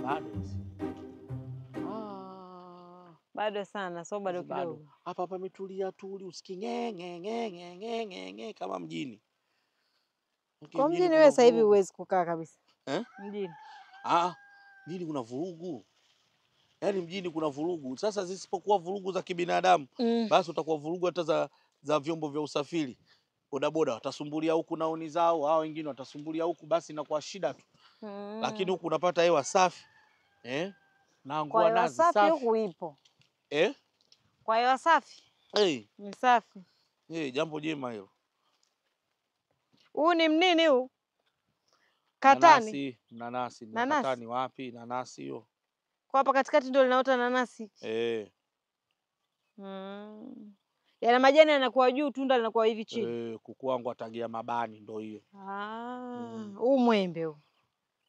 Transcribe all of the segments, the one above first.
Bado hizi. Bado sana, so bado kidogo. Hapa pametulia tuli, usikie nge kama mjini. Kwa mjini wewe sasa hivi huwezi kukaa kabisa. Mjini. Mjini kuna vurugu. Yaani mjini kuna vurugu. Sasa zisipokuwa vurugu za kibinadamu, basi utakuwa vurugu hata za vyombo vya usafiri. Bodaboda watasumbulia huku naoni zao, hao wengine watasumbulia huku, basi inakuwa shida tu. Lakini huku unapata hewa safi. Na ngua nazi safi. Kwa hewa safi huku ipo. Kwa hewa safi? Ni safi. Jambo jema hilo. Huu ni mnini huu? Katani. Nanasi. Katani wapi? Nanasi hiyo. Kwa hapa katikati ndio linaota nanasi. Yana majani yanakuwa juu, tunda linakuwa hivi chini. Kuku wangu atagia mabani ndio hiyo. Huu mwembe huu.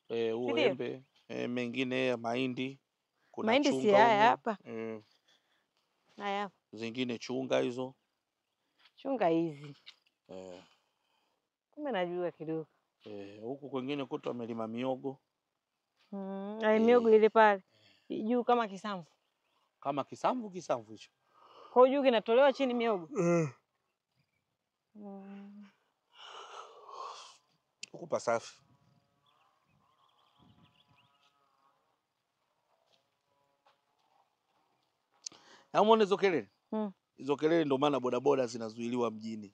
Huu embe, mengine mahindi, kuna mahindi chunga. Si haya hapa. Haya. Zingine chunga hizo. Chunga hizi. Kumbe najua kidogo. Huku kwingine kutu amelima miogo. Miogo ile pale. Juu kama kisamvu. Kama kisamvu hicho. Kwa juu kinatolewa chini miogo. Huku pasafi. Umeona hizo kelele? Hizo kelele ndio maana bodaboda zinazuiliwa mjini.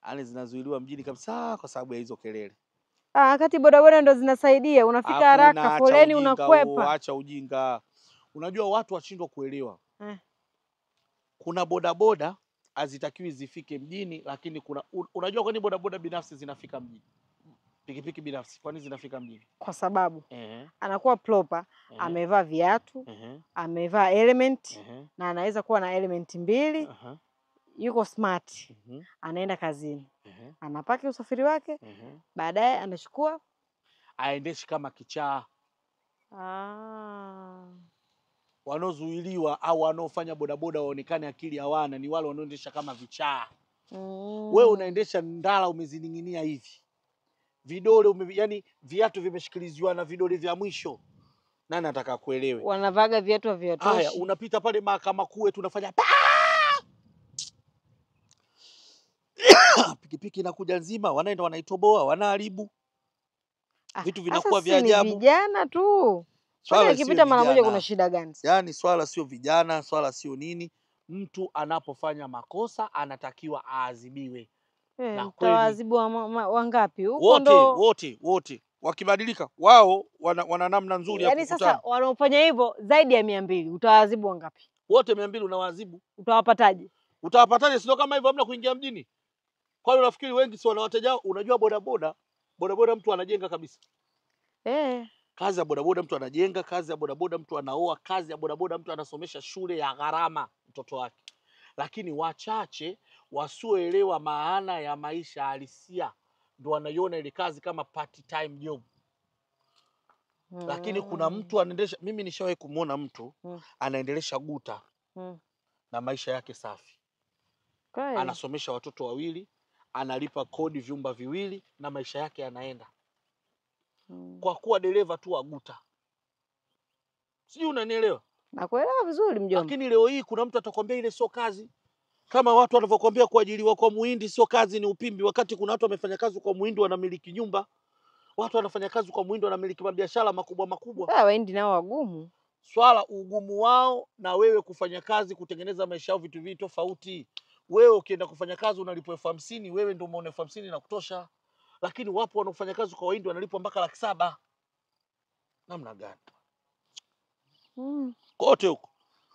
Yaani zinazuiliwa mjini kabisa kwa sababu ya hizo kelele. Wakati bodaboda ndo zinasaidia, unafika haraka, foleni unakwepa. Acha ujinga. Unajua watu washindwa kuelewa. Kuna bodaboda hazitakiwi zifike mjini, lakini unajua kwa nini bodaboda binafsi zinafika mjini? Pikipiki binafsi kwa nini zinafika mjini? Kwa sababu anakuwa proper, amevaa viatu, amevaa element, na anaweza kuwa na element 2, yuko smart, anaenda kazini, anapaki usafiri wake, baadaye anachukua aendeshi kama kichaa. Wanozuiliwa au wanaofanya bodaboda waonekane akili hawana ni wale wanaoendesha kama vichaa. Wewe unaendesha ndala umezining'inia hivi. Vidole yani viatu vimeshikiliziwa na vidole vya mwisho. Nani ataka kuelewe? Wanavaga viatu vya toshi. Haya, unapita pale Mahakama Kuu tunafanya pikipiki inakuja nzima, wanaenda wanaitoboa, wanaharibu. Vitu vinakuwa vya ajabu. Ni vijana tu. Swala ikipita mara moja kuna shida gani? Yaani swala sio vijana, swala sio nini. Mtu anapofanya makosa anatakiwa aadhibiwe. Na tawazibu wangapi huko ndo? Wote. Wakibadilika wao wana namna nzuri ya kukutana. Yaani sasa wanaofanya hivyo zaidi ya 200, utawazibu wangapi? Wote 200 unawaadhibu. Utawapataje? Sio kama hivyo hamna kuingia mjini. Kwa hiyo unafikiri wengi si wanawateja? Unajua bodaboda mtu anajenga kabisa. Kazi ya bodaboda mtu anajenga, kazi ya bodaboda mtu anaoa, kazi ya bodaboda mtu anasomesha shule ya gharama mtoto wake. Lakini wachache wasioelewa maana ya maisha halisia ndio wanaiona ile kazi kama part time job. Lakini kuna mtu anaendesha, mimi nishawahi kumuona mtu anaendelesha guta na maisha yake safi. Anasomesha watoto 2, analipa kodi vyumba 2 na maisha yake yanaenda. Kwa kuwa dereva tu wa guta. Sijui unanielewa? Nakuelewa vizuri mjomba. Lakini leo hii kuna mtu atakwambia ile sio kazi. Kama watu wanavyokuambia kuajiriwa kwa muhindi sio kazi, ni upimbi, wakati kuna watu wamefanya kazi kwa muhindi wanamiliki nyumba. Watu wanafanya kazi kwa muhindi wanamiliki mabiashara makubwa. Wahindi nao wagumu. Swala ugumu wao na wewe kufanya kazi kutengeneza maisha yao vitu tofauti. Wewe ukienda kufanya kazi unalipwa 50,000, wewe ndio umeona 50,000 na kutosha. Lakini wapo wanaofanya kazi kwa wahindi wanalipwa mpaka 700,000. Namna gani? Kote huko.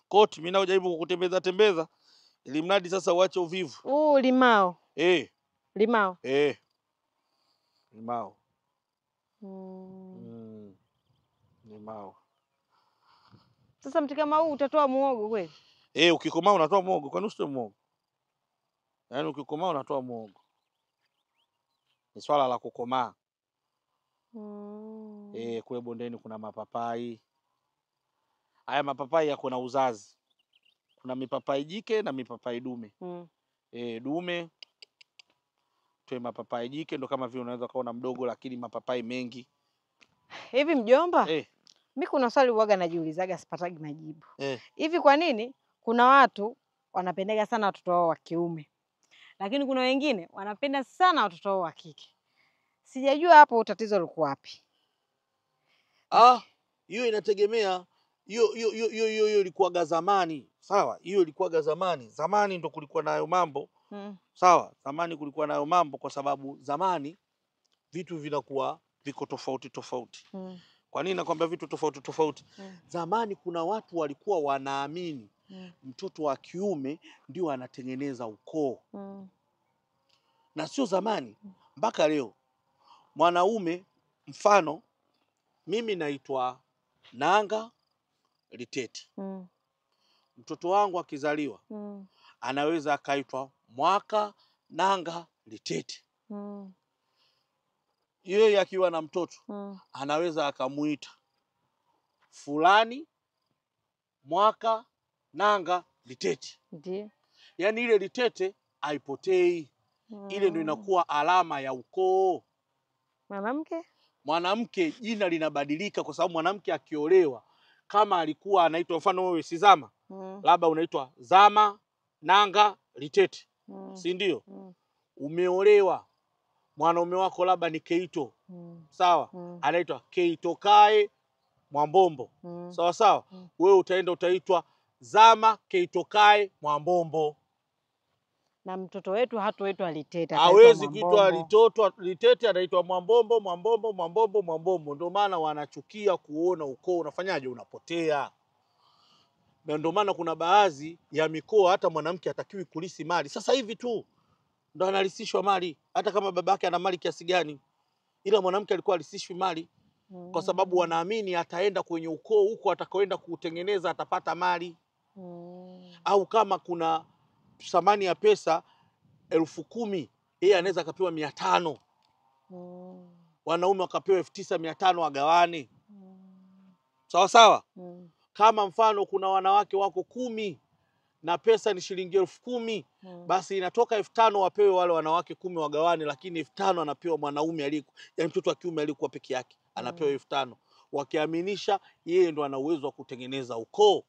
Kote mimi najaribu kukutembeza ili mradi sasa uache uvivu. Limao. Limao. Limao. Sasa mti kama huu utatoa muogo kweli? Ukikomaa unatoa muogo, kwani usitoe muogo? Yaani ukikomaa unatoa muogo. Ni swala la kukomaa. Kule bondeni kuna mapapai. Haya mapapai yako na uzazi. Kuna mipapai jike na mipapai dume. Dume toe mapapai jike ndo kama vile unaweza kaona mdogo, lakini mapapai mengi. Hivi mjomba, mimi kuna swali uwaga najiulizaga sipatagi majibu. Hivi kwa nini kuna watu wanapendega sana watoto wao wa kiume, lakini kuna wengine wanapenda sana watoto wao wa kike? Sijajua hapo tatizo liko wapi. Hiyo inategemea. Hiyo ilikuwa zamani. Sawa, hiyo ilikuwa zamani. Zamani ndo kulikuwa nayo mambo. Sawa, zamani kulikuwa nayo mambo kwa sababu zamani vitu vinakuwa viko tofauti tofauti. Kwa nini nakwambia vitu tofauti tofauti? Zamani kuna watu walikuwa wanaamini mtoto wa kiume ndio anatengeneza ukoo. Na sio zamani, mpaka leo. Mwanaume, mfano mimi naitwa Nanga Litete. Mtoto wangu akizaliwa anaweza akaitwa Mwaka Nanga Litete. Yeye akiwa na mtoto anaweza akamuita fulani Mwaka Nanga Litete. Ndiyo. Yaani ile Litete haipotei. Ile ndio inakuwa alama ya ukoo. Mwanamke jina linabadilika kwa sababu mwanamke akiolewa, kama alikuwa anaitwa mfano wewe si Zama, labda unaitwa Zama Nanga Litete. Si ndio? Umeolewa, mwanaume wako labda ni Keito. Sawa? Anaitwa Keito Kae Mwambombo. Sawa sawa? Wewe utaenda utaitwa Zama Keito Kae Mwambombo. Na mtoto wetu hatoitwa Litete, hawezi kuitwa Litete, anaitwa Mwambombo, Mwambombo, Mwambombo, Mwambombo. Ndio maana wanachukia kuona ukoo unafanyaje, unapotea. Na ndio maana kuna baadhi ya mikoa hata mwanamke hatakiwi kulisi mali. Sasa hivi tu ndo analisishwa mali, hata kama babake ana mali kiasi gani. Ila mwanamke alikuwa alisishwi mali kwa sababu wanaamini ataenda kwenye ukoo huko atakaoenda kutengeneza atapata mali. Au kama kuna thamani ya pesa 10,000, yeye anaweza akapewa 500. Wanaume wakapewa 9,500 wagawane. Sawa sawa? Kama mfano kuna wanawake wako 10 na pesa ni shilingi 10,000, basi inatoka 5,000 wapewe wale wanawake 10 wagawane, lakini 5,000 anapewa mwanaume aliyekuwa, yani mtoto wa kiume aliyekuwa peke yake, anapewa 5,000. Wakiaminisha yeye ndo ana uwezo wa kutengeneza ukoo.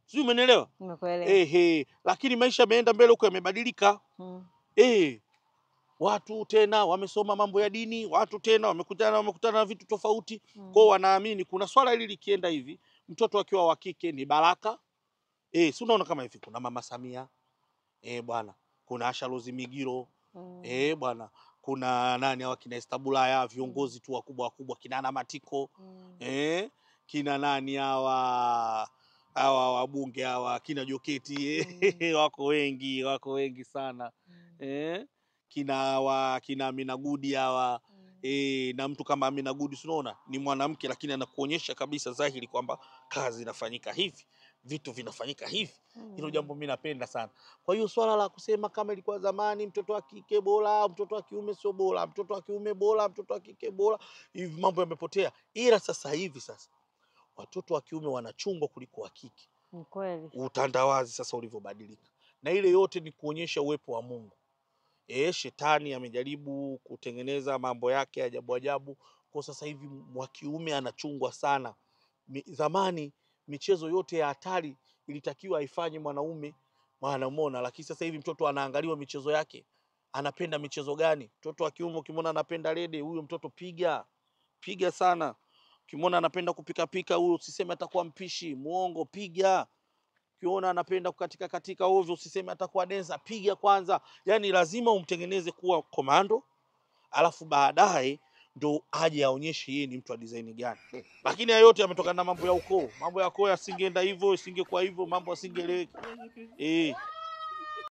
Sio, umeelewa? Nimekuelewa. Lakini maisha yameenda mbele huko, yamebadilika. Watu tena wamesoma mambo ya dini, watu tena wamekutana na vitu tofauti. Kwao wanaamini kuna swala hili likienda hivi, mtoto akiwa wa kike ni baraka. Si unaona kama hivi kuna Mama Samia, bwana, kuna Asha Rose Migiro, bwana, kuna nani hawa kina Estabulaya, viongozi tu wakubwa wakubwa, kina Ana Matiko, kina nani hawa wabunge hawa, kina Joketi, wako wengi sana. Kina Amina Gudi hawa, na mtu kama Amina Gudi unaona ni mwanamke lakini anakuonyesha kabisa dhahiri kwamba kazi inafanyika hivi, vitu vinafanyika hivi. Hilo jambo mimi napenda sana. Kwa hiyo swala la kusema kama ilikuwa zamani mtoto wa kike bora, mtoto wa kiume sio bora, mtoto wa kiume bora, mtoto wa kike bora, hivi mambo yamepotea. Ila sasa hivi watoto wa kiume wanachungwa kuliko wa kike. Ni kweli. Utandawazi sasa ulivyobadilika. Na ile yote ni kuonyesha uwepo wa Mungu. Shetani amejaribu kutengeneza mambo yake ajabu ajabu. Kwa sasa hivi wa kiume anachungwa sana. Zamani michezo yote ya hatari ilitakiwa aifanye mwanaume, mwanamona, lakini sasa hivi mtoto anaangaliwa michezo yake. Anapenda michezo gani? Mtoto wa kiume ukimwona anapenda rede, huyo mtoto piga sana. Ukimwona anapenda kupika huyo usiseme atakuwa mpishi, muongo, piga. Ukiona anapenda katika ovyo usiseme atakuwa densa, piga kwanza. Yaani lazima umtengeneze kuwa komando, alafu baadaye ndo aje aonyeshe yeye ni mtu wa design gani. Lakini yote yametokana na mambo ya ukoo. Mambo ya ukoo yasingeenda hivyo, isingekuwa hivyo, mambo yasingeeleweka.